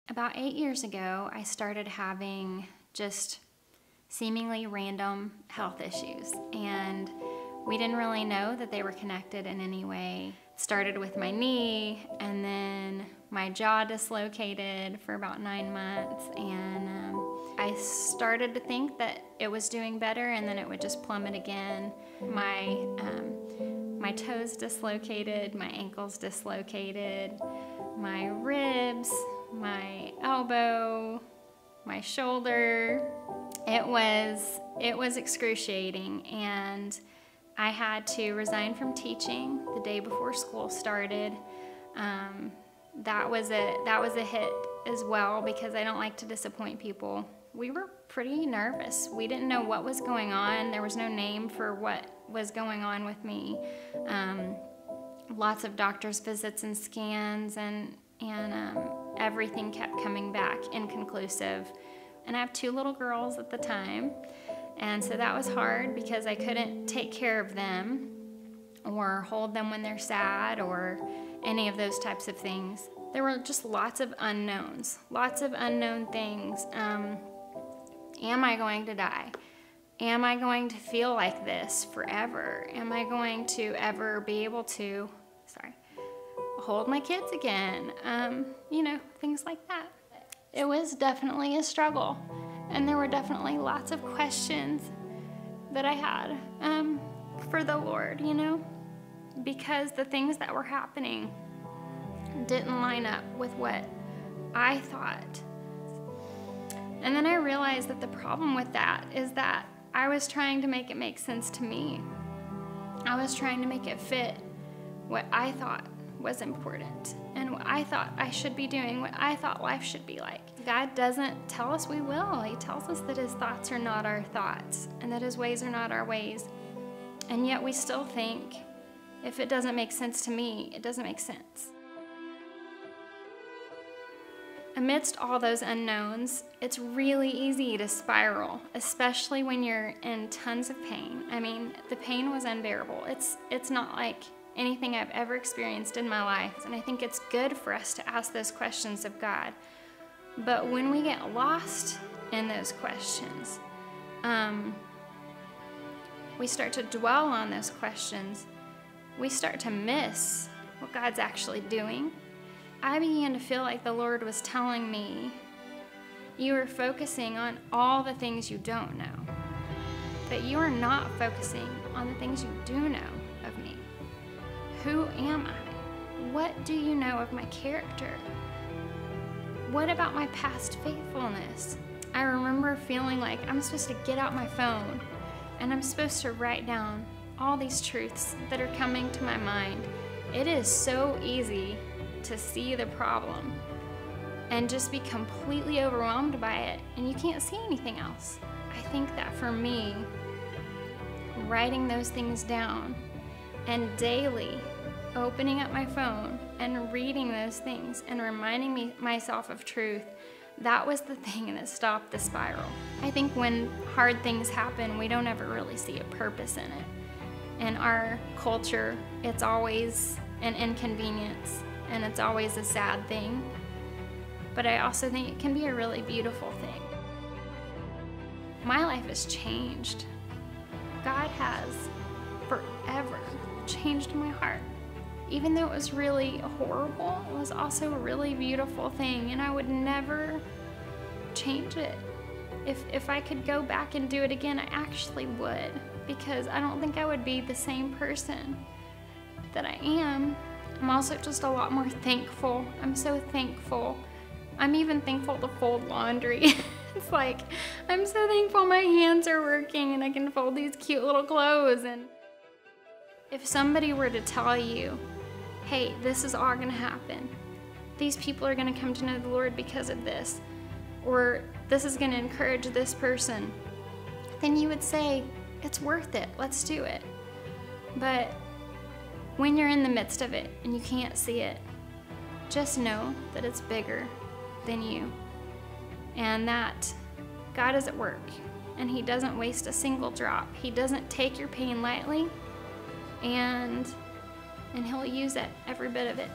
About 8 years ago, I started having just seemingly random health issues, and we didn't really know that they were connected in any way. It started with my knee, and then my jaw dislocated for about 9 months, and I started to think that it was doing better, and then it would just plummet again. My toes dislocated, my ankles dislocated, my ribs, my elbow, my shoulder. It was excruciating, and I had to resign from teaching the day before school started. That was a hit as well, because I don't like to disappoint people. We were pretty nervous. We didn't know what was going on. There was no name for what was going on with me. Lots of doctor's visits and scans, and everything kept coming back inconclusive. And I have 2 little girls at the time, and so that was hard because I couldn't take care of them or hold them when they're sad or any of those types of things. There were just lots of unknowns, lots of unknown things. Am I going to die? Am I going to feel like this forever? Am I going to ever be able to, hold my kids again? Things like that. It was definitely a struggle, and there were definitely lots of questions that I had for the Lord, because the things that were happening didn't line up with what I thought. And then I realized that the problem with that is that I was trying to make it make sense to me. I was trying to make it fit what I thought was important and what I thought I should be doing, what I thought life should be like. God doesn't tell us we will. He tells us that His thoughts are not our thoughts and that His ways are not our ways. And yet we still think, if it doesn't make sense to me, it doesn't make sense. Amidst all those unknowns, it's really easy to spiral, especially when you're in tons of pain. I mean, the pain was unbearable. It's not like anything I've ever experienced in my life, and I think it's good for us to ask those questions of God. But when we get lost in those questions, we start to dwell on those questions. We start to miss what God's actually doing. I began to feel like the Lord was telling me, you are focusing on all the things you don't know, that you are not focusing on the things you do know of me. Who am I? What do you know of my character? What about my past faithfulness? I remember feeling like I'm supposed to get out my phone and I'm supposed to write down all these truths that are coming to my mind. It is so easy to see the problem and just be completely overwhelmed by it, and you can't see anything else. I think that for me, writing those things down and daily opening up my phone and reading those things and reminding myself of truth, that was the thing that stopped the spiral. I think when hard things happen, we don't ever really see a purpose in it. In our culture, it's always an inconvenience, and it's always a sad thing. But I also think it can be a really beautiful thing. My life has changed. God has forever changed my heart. Even though it was really horrible, it was also a really beautiful thing, and I would never change it. If I could go back and do it again, I actually would, because I don't think I would be the same person that I am. I'm also just a lot more thankful. I'm so thankful. I'm even thankful to fold laundry. It's like, I'm so thankful my hands are working and I can fold these cute little clothes. And if somebody were to tell you, hey, this is all gonna happen, these people are gonna come to know the Lord because of this, or this is gonna encourage this person, then you would say, it's worth it, let's do it. But when you're in the midst of it and you can't see it, just know that it's bigger than you, and that God is at work, and He doesn't waste a single drop. He doesn't take your pain lightly, and He'll use it, every bit of it.